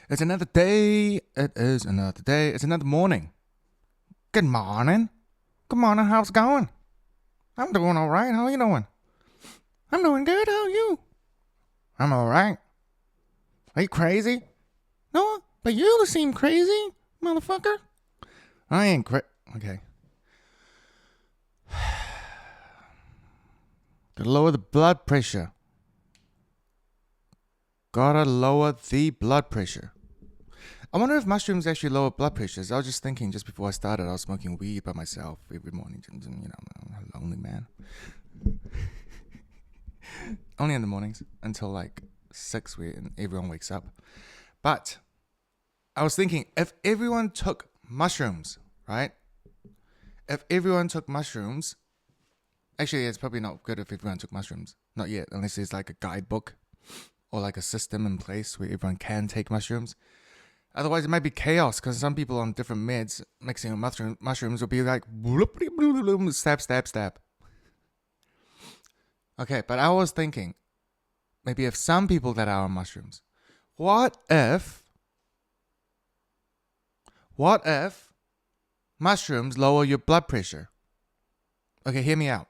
It's another day. It is another day. It's another morning. Good morning. Good morning. How's it going? I'm doing all right. How are you doing? I'm doing good. How are you? I'm all right. Are you crazy? No, but you seem crazy, motherfucker. I ain't Okay. Gotta lower the blood pressure. Gotta lower the blood pressure. I wonder if mushrooms actually lower blood pressures. I was just thinking just before I started, I was smoking weed by myself every morning. You know, I'm a lonely man. Only in the mornings until like 6 when everyone wakes up. But I was thinking, if everyone took mushrooms, right? If everyone took mushrooms, actually it's probably not good if everyone took mushrooms. Not yet, unless there's like a guidebook or like a system in place where everyone can take mushrooms. Otherwise, it might be chaos because some people on different meds mixing with mushrooms will be like stab, stab, stab. Okay, but I was thinking, maybe if some people that are on mushrooms, what if mushrooms lower your blood pressure? Okay, hear me out.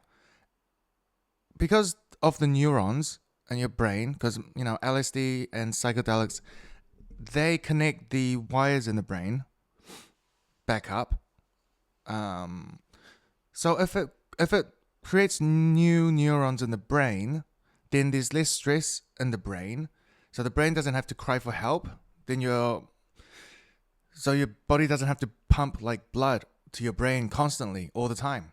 Because of the neurons in your brain, because, you know, LSD and psychedelics, they connect the wires in the brain back up. So if it creates new neurons in the brain, then there's less stress in the brain. So the brain doesn't have to cry for help. Then your body doesn't have to pump like blood to your brain constantly all the time.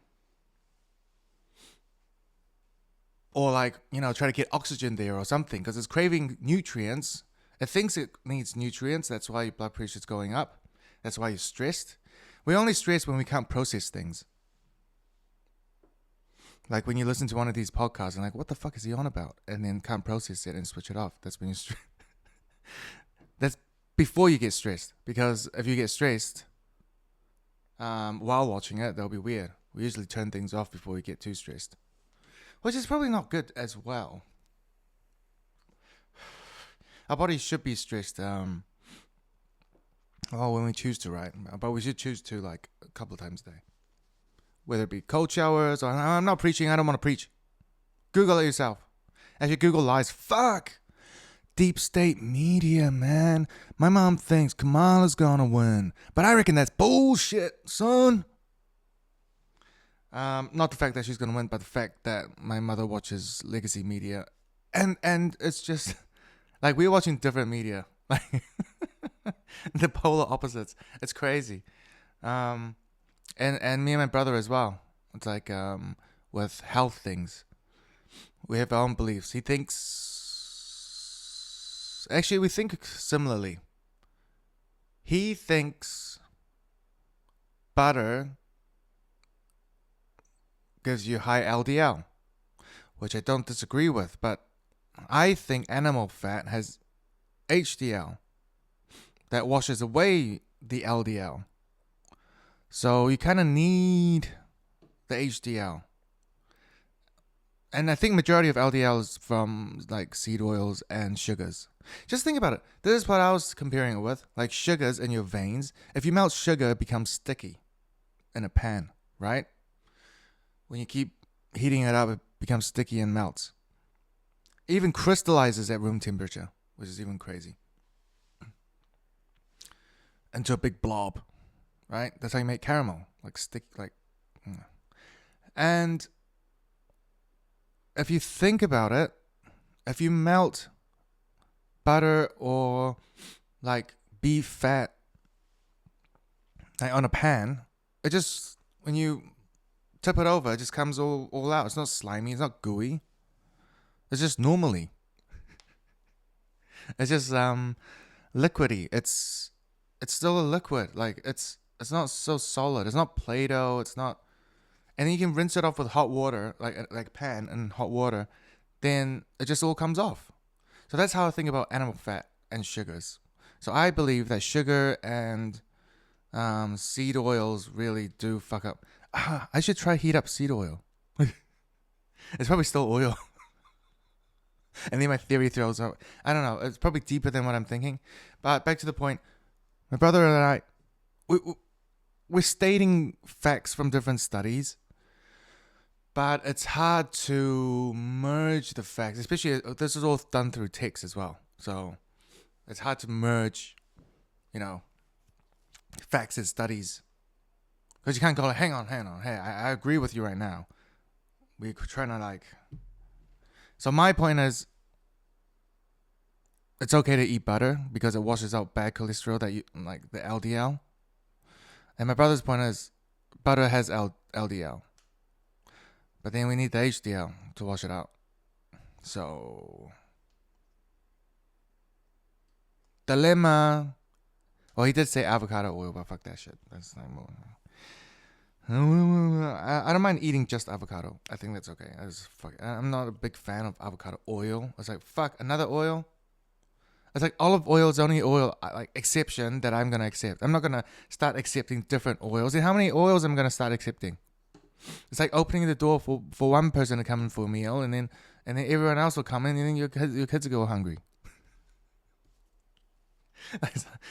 Or like, you know, try to get oxygen there or something because it's craving nutrients. It thinks it needs nutrients. That's why your blood pressure is going up. That's why you're stressed. We only stress when we can't process things. Like when you listen to one of these podcasts and like, what the fuck is he on about? And then can't process it and switch it off. That's when you're stressed. That's before you get stressed. Because if you get stressed while watching it, that'll be weird. We usually turn things off before we get too stressed. Which is probably not good as well. Our body should be stressed when we choose to, right? But we should choose to like a couple of times a day. Whether it be cold showers or... I'm not preaching, I don't want to preach. Google it yourself. Actually, Google lies. Fuck! Deep state media, man. My mom thinks Kamala's gonna win. But I reckon that's bullshit, son. Not the fact that she's gonna win, but the fact that my mother watches legacy media. And it's just... Like, we're watching different media. Like, the polar opposites. It's crazy. And me and my brother as well. It's like, with health things. We have our own beliefs. He thinks... Actually, we think similarly. He thinks butter gives you high LDL, which I don't disagree with, but I think animal fat has HDL that washes away the LDL. So you kind of need the HDL. And I think majority of LDL is from like seed oils and sugars. Just think about it. This is what I was comparing it with. Like sugars in your veins. If you melt sugar, it becomes sticky in a pan, right? When you keep heating it up, it becomes sticky and melts. Even crystallizes at room temperature, which is even crazy. Into a big blob, right? That's how you make caramel, like stick, like. And if you think about it, if you melt butter or like beef fat like on a pan, it just, when you tip it over, it just comes all out. It's not slimy, it's not gooey. It's just normally. It's just liquidy. It's still a liquid. Like it's not so solid. It's not Play-Doh. It's not. And then you can rinse it off with hot water, like pan and hot water. Then it just all comes off. So that's how I think about animal fat and sugars. So I believe that sugar and seed oils really do fuck up. I should try heat up seed oil. It's probably still oil. And then my theory throws out. I don't know. It's probably deeper than what I'm thinking. But back to the point. My brother and I, we're stating facts from different studies. But it's hard to merge the facts. Especially, this is all done through text as well. So it's hard to merge, facts and studies. Because you can't go, hang on. Hey, I agree with you right now. We're trying to So my point is, it's okay to eat butter because it washes out bad cholesterol that you like the LDL. And my brother's point is, butter has LDL, but then we need the HDL to wash it out. So dilemma. Well, he did say avocado oil, but fuck that shit. That's like more. I don't mind eating just avocado. I think that's okay. I'm not a big fan of avocado oil. It's like, fuck, another oil? It's like olive oil is the only oil, exception that I'm going to accept. I'm not going to start accepting different oils. And how many oils am I going to start accepting? It's like opening the door for one person to come in for a meal, and then everyone else will come in, and then your kids will go hungry.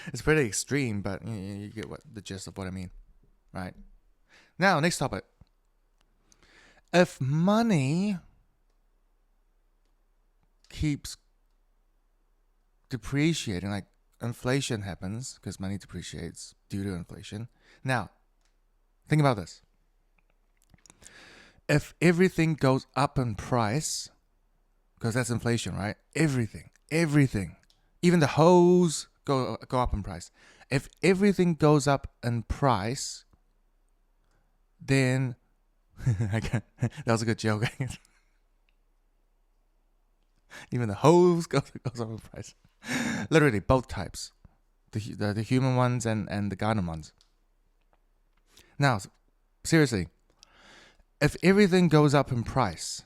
It's pretty extreme, but you get the gist of what I mean, right? Now, next topic. If money keeps depreciating, like inflation happens because money depreciates due to inflation. Now, think about this. If everything goes up in price, because that's inflation, right? Everything, even the hose go up in price. If everything goes up in price, then that was a good joke. Even the hose goes up in price. Literally both types, the human ones and the garden ones. Now, seriously, if everything goes up in price,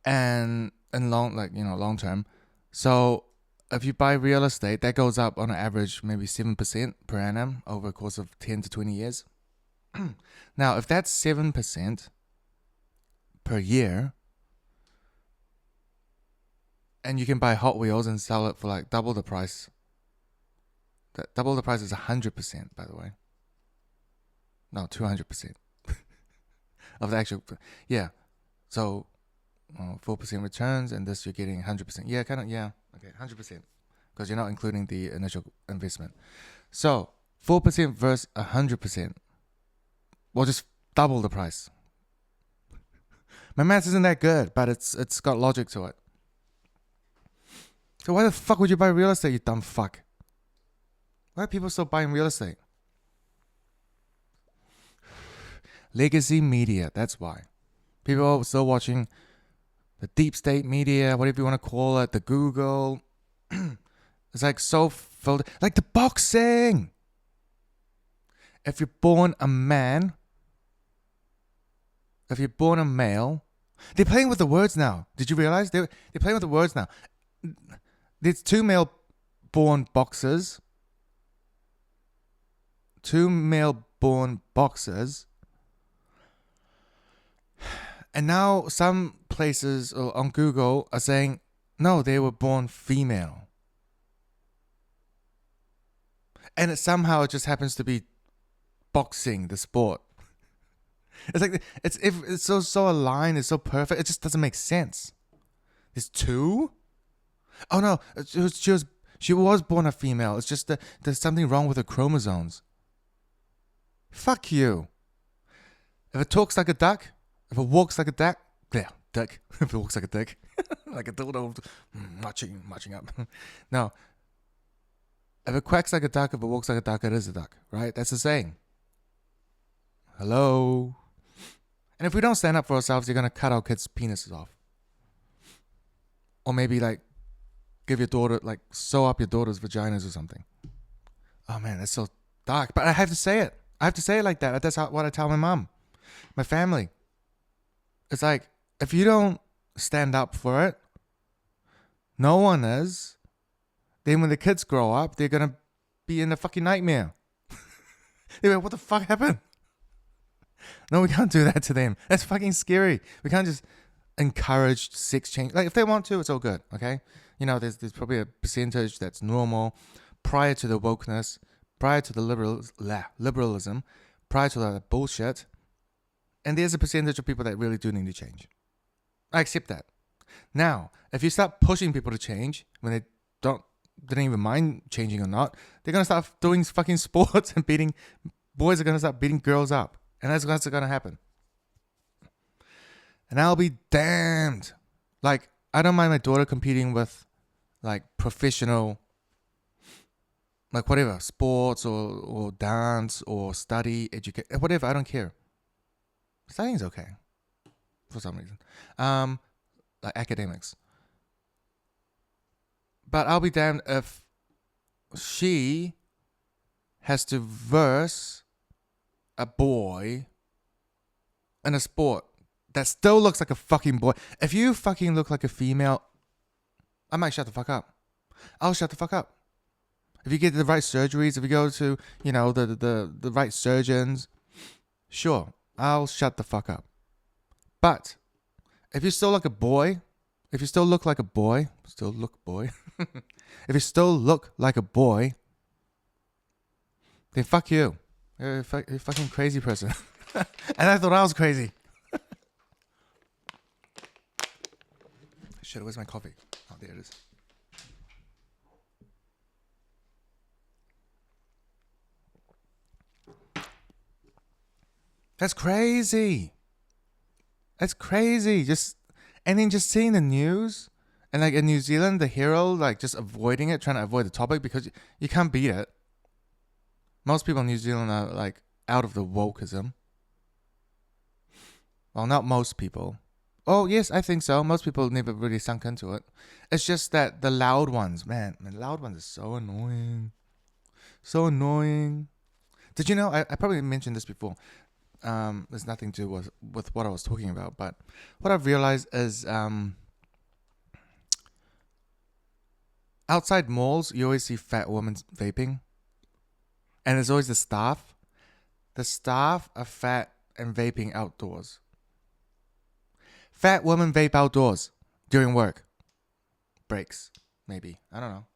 and long term, so if you buy real estate, that goes up on an average maybe 7% per annum over a course of 10 to 20 years. Now, if that's 7% per year, and you can buy Hot Wheels and sell it for like double the price. That double the price is 100%, by the way. No, 200% of the actual. Yeah, so 4% returns, and this you're getting 100%. Yeah, kind of. Yeah, okay, 100%, because you're not including the initial investment. So 4% versus 100%. Well, just double the price. My maths isn't that good, but it's got logic to it. So why the fuck would you buy real estate, you dumb fuck? Why are people still buying real estate? Legacy media, that's why. People are still watching the deep state media, whatever you want to call it, the Google. It's like so filled. Like the boxing. If you're born a man, if you're born a male, they're playing with the words now. Did you realize? They're playing with the words now. There's 2 male-born boxers. 2 male-born boxers. And now some places on Google are saying, no, they were born female. And it somehow just happens to be boxing, the sport. It's like, it's so aligned, it's so perfect, it just doesn't make sense. There's 2? Oh no, she was born a female. It's just that there's something wrong with her chromosomes. Fuck you. If it talks like a duck, if it walks like a duck, duck. If it walks like a dick, like a dildo, marching up. No. If it quacks like a duck, if it walks like a duck, it is a duck, right? That's the saying. Hello. And if we don't stand up for ourselves, you're gonna cut our kids' penises off, or maybe give your daughter, sew up your daughter's vaginas or something. Oh man, that's so dark. But I have to say it. I have to say it like that. That's what I tell my mom, my family. It's like, if you don't stand up for it, no one is. Then when the kids grow up, they're going to be in a fucking nightmare. They're like, what the fuck happened? No, we can't do that to them. That's fucking scary. We can't just encourage sex change. Like if they want to, it's all good. Okay, there's probably a percentage that's normal prior to the wokeness, prior to the liberalism, prior to the bullshit, and there's a percentage of people that really do need to change. I accept that. Now, if you start pushing people to change when they didn't even mind changing or not, they're gonna start doing fucking sports and boys are gonna start beating girls up, and that's what's gonna happen. And I'll be damned. Like, I don't mind my daughter competing with, like, professional, like, whatever, sports or dance or study, educate, whatever. I don't care. Studying's okay for some reason. Like academics. But I'll be damned if she has to verse a boy in a sport that still looks like a fucking boy. If you fucking look like a female, I might shut the fuck up. I'll shut the fuck up. If you get the right surgeries, if you go to, the right surgeons, sure, I'll shut the fuck up. But if you still look like a boy, if you still look like a boy, if you still look like a boy, then fuck you. You're a fucking crazy person. And I thought I was crazy. Shit, where's my coffee? Oh, there it is. That's crazy. That's crazy. And then just seeing the news, and like in New Zealand, the hero like just avoiding it, trying to avoid the topic because you can't beat it. Most people in New Zealand are like out of the wokeism. Well, not most people. Oh, yes, I think so. Most people never really sunk into it. It's just that the loud ones, man, the loud ones are so annoying. So annoying. Did you know, I probably mentioned this before. There's nothing to do with what I was talking about, but what I've realized is outside malls, you always see fat women vaping. And there's always the staff. The staff are fat and vaping outdoors. Fat women vape outdoors during work. Breaks, maybe. I don't know.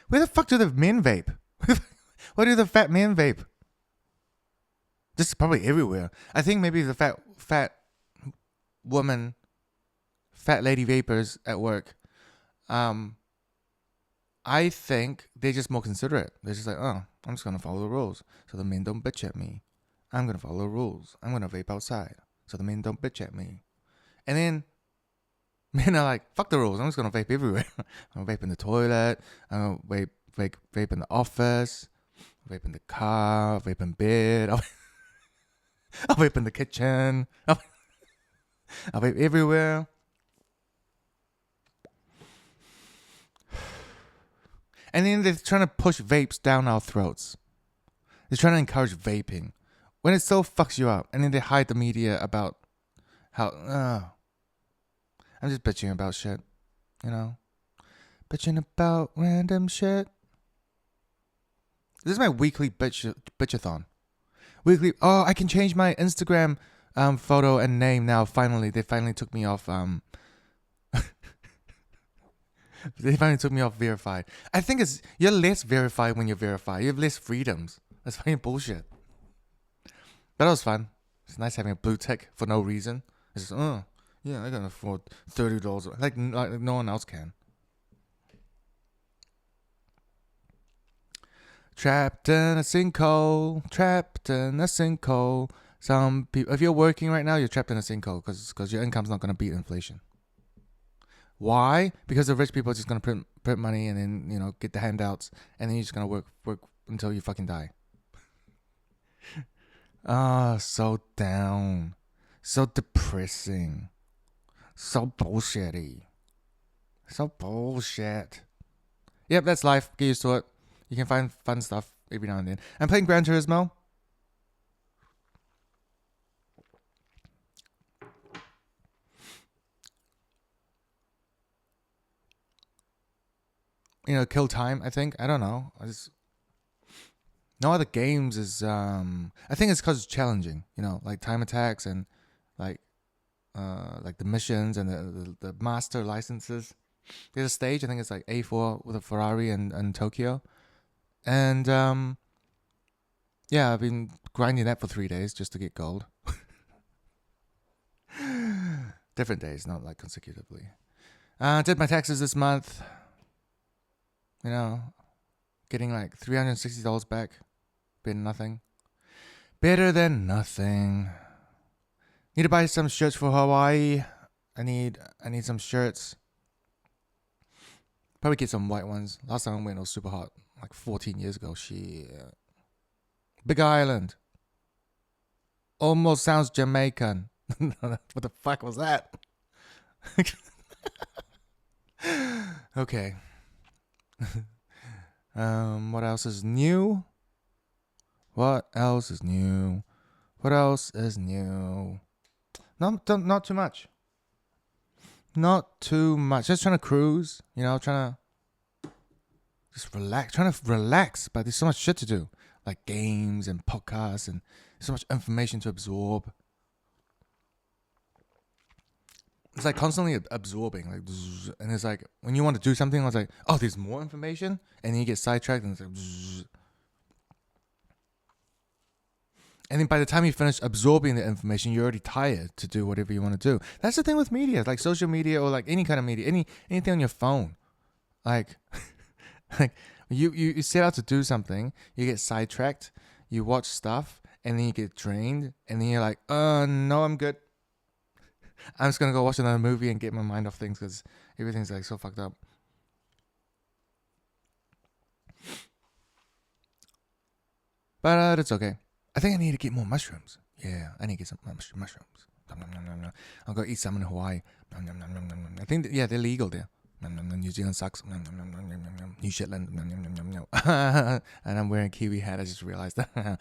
Where the fuck do the men vape? Where do the fat men vape? This is probably everywhere. I think maybe the fat woman, fat lady vapors at work, I think they're just more considerate. They're just like, oh, I'm just going to follow the rules so the men don't bitch at me. I'm going to follow the rules. I'm going to vape outside so the men don't bitch at me. And then men are like, fuck the rules. I'm just going to vape everywhere. I'm going to vape in the toilet. I'm going to vape in the office. I'll vape in the car. I'll vape in bed. I'll vape in the kitchen. I'll vape everywhere. And then they're trying to push vapes down our throats. They're trying to encourage vaping when it so fucks you up. And then they hide the media about how, I'm just bitching about shit, bitching about random shit. This is my weekly bitchathon. I can change my Instagram photo and name now. Finally, they finally took me off. They finally took me off verified. I think you're less verified when you're verified. You have less freedoms. That's fucking bullshit. But it was fun. It's nice having a blue tick for no reason. It's just, yeah, I can afford $30. Like no one else can. Trapped in a sinkhole. Trapped in a sinkhole. Some people, if you're working right now, you're trapped in a sinkhole because your income's not going to beat inflation. Why? Because the rich people are just going to print money and then, get the handouts. And then you're just going to work until you fucking die. So down. So depressing. So bullshitty. So bullshit. Yep, that's life. Get used to it. You can find fun stuff every now and then. I'm playing Gran Turismo. Kill time, I think. I don't know. No other games is I think it's because it's challenging, like time attacks and like the missions and the master licenses. There's a stage, I think it's like A4 with a Ferrari and Tokyo. And yeah, I've been grinding that for 3 days just to get gold. Different days, not like consecutively. Did my taxes this month. Getting like $360 back. Better than nothing. Better than nothing. Need to buy some shirts for Hawaii. I need some shirts. Probably get some white ones. Last time I went, it was super hot. Like 14 years ago. Shit. Big Island. Almost sounds Jamaican. What the fuck was that? Okay. What else is new? What else is new? Not too much. Not too much. Just trying to cruise, trying to just relax. Trying to relax, but there's so much shit to do. Like games and podcasts and so much information to absorb. It's like constantly absorbing, like, and it's like when you want to do something, it's like, oh, there's more information, and then you get sidetracked, and it's like, and then by the time you finish absorbing the information, you're already tired to do whatever you want to do. That's the thing with media, like social media or like any kind of media, anything on your phone, like, like you set out to do something, you get sidetracked, you watch stuff, and then you get drained, and then you're like, no, I'm good. I'm just gonna go watch another movie and get my mind off things because everything's like so fucked up. But it's okay. I think I need to get more mushrooms. Yeah, I need to get some mushrooms. I'll go eat some in Hawaii. I think they're legal there. New Zealand sucks. New Shetland. And I'm wearing a kiwi hat. I just realized that.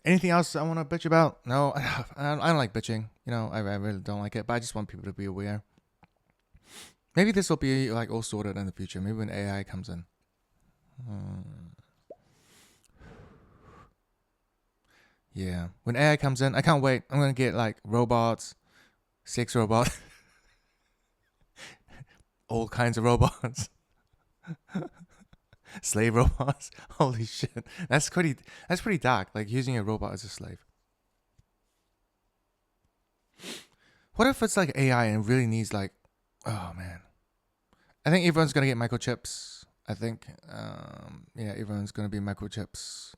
Anything else I want to bitch about? No, I don't like bitching. I really don't like it. But I just want people to be aware. Maybe this will be like all sorted in the future. Maybe when AI comes in. Yeah, when AI comes in, I can't wait. I'm gonna get like robots, sex robots, all kinds of robots. Slave robots. Holy shit. That's pretty dark. Like using a robot as a slave. What if it's like AI and it really needs like, oh man. I think everyone's gonna get microchips. I think, everyone's gonna be microchips.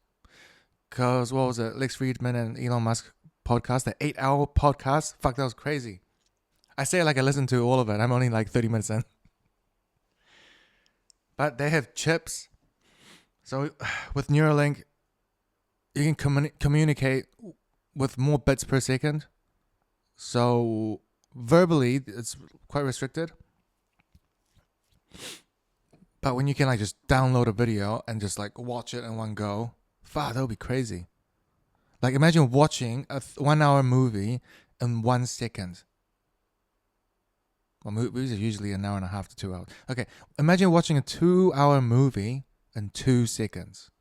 Cause what was it? Lex Friedman and Elon Musk podcast, the 8-hour podcast. Fuck, that was crazy. I say it like I listened to all of it. I'm only like 30 minutes in. But they have chips. So with Neuralink, you can communicate with more bits per second. So verbally, it's quite restricted. But when you can like just download a video and just like watch it in one go, fuck, that would be crazy. Like imagine watching a 1 hour movie in 1 second. Well, movies are usually an hour and a half to 2 hours. Okay, imagine watching a 2-hour movie in 2 seconds.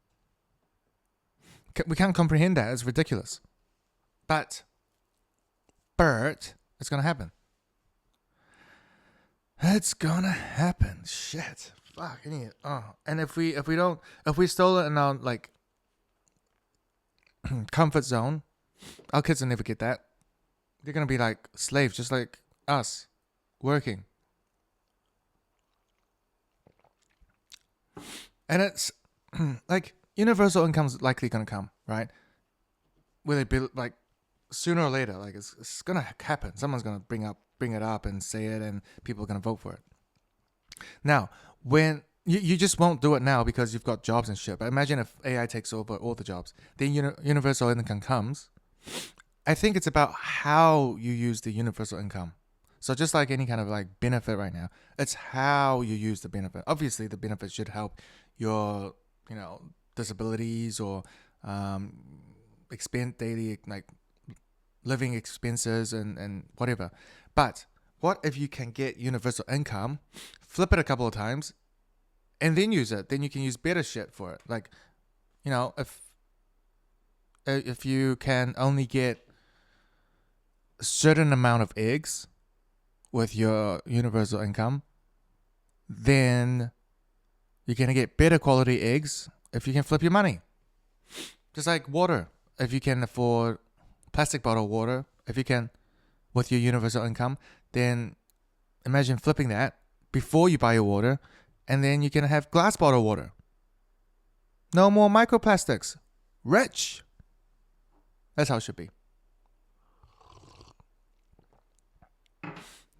We can't comprehend that. It's ridiculous. But it's gonna happen. It's gonna happen. Shit. Fuck. And if we stole it in our like comfort zone, our kids will never get that. They're gonna be like slaves, just like us. Working. And it's like universal income's likely gonna come, right? Will it be like sooner or later? Like it's gonna happen. Someone's gonna bring it up and say it, and people are gonna vote for it. Now, when you just won't do it now because you've got jobs and shit. But imagine if AI takes over all the jobs, then universal income comes. I think it's about how you use the universal income. So just like any kind of like benefit right now, it's how you use the benefit. Obviously, the benefit should help your, disabilities or expand daily living expenses and whatever. But what if you can get universal income, flip it a couple of times, and then use it? Then you can use better shit for it. Like, if you can only get a certain amount of eggs with your universal income, then you're going to get better quality eggs if you can flip your money. Just like water. If you can afford plastic bottle water, if you can, with your universal income, then imagine flipping that before you buy your water, and then you can have glass bottle water. No more microplastics. Rich. That's how it should be.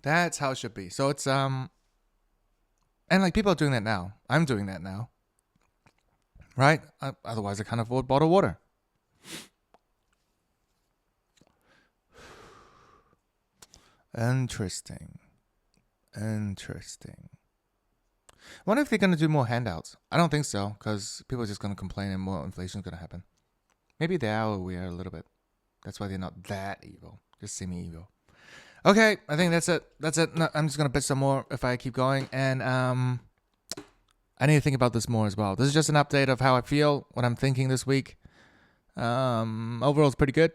That's how it should be. So it's and like people are doing that now. I'm doing that now. Right? Otherwise I can't afford bottled water. Interesting. Wonder if they're going to do more handouts. I don't think so, because people are just going to complain and more inflation is going to happen. Maybe they are aware a little bit. That's why they're not that evil. Just semi-evil. Okay, I think that's it. No, I'm just going to bitch some more if I keep going. And I need to think about this more as well. This is just an update of how I feel, what I'm thinking this week. Overall, it's pretty good.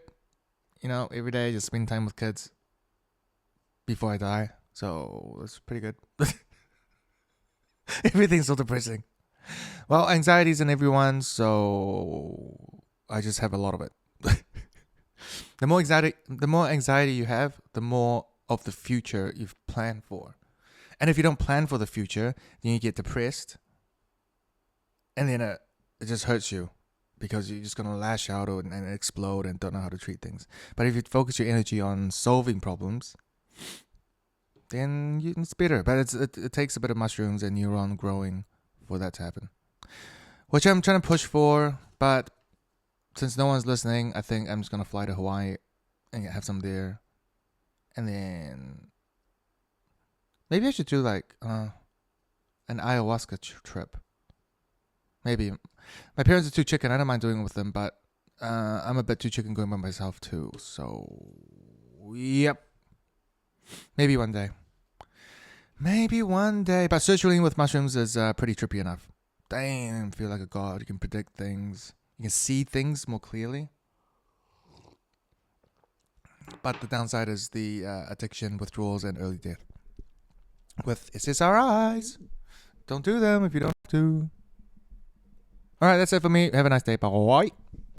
Every day just spend time with kids before I die. So that's pretty good. Everything's so depressing. Well, anxiety's in everyone, so I just have a lot of it. The more anxiety you have, the more of the future you've planned for. And if you don't plan for the future, then you get depressed. And then it just hurts you because you're just going to lash out and explode and don't know how to treat things. But if you focus your energy on solving problems, then it's better. But it takes a bit of mushrooms and neuron growing for that to happen, which I'm trying to push for. But since no one's listening, I think I'm just going to fly to Hawaii and have some there. And then maybe I should do like an ayahuasca trip. Maybe. My parents are too chicken. I don't mind doing it with them, but I'm a bit too chicken going by myself too. So, yep. Maybe one day. But searching with mushrooms is pretty trippy enough. Damn, feel like a god. You can predict things. You can see things more clearly. But the downside is the addiction, withdrawals, and early death. With SSRIs. Don't do them if you don't have to. Alright, that's it for me. Have a nice day. Bye.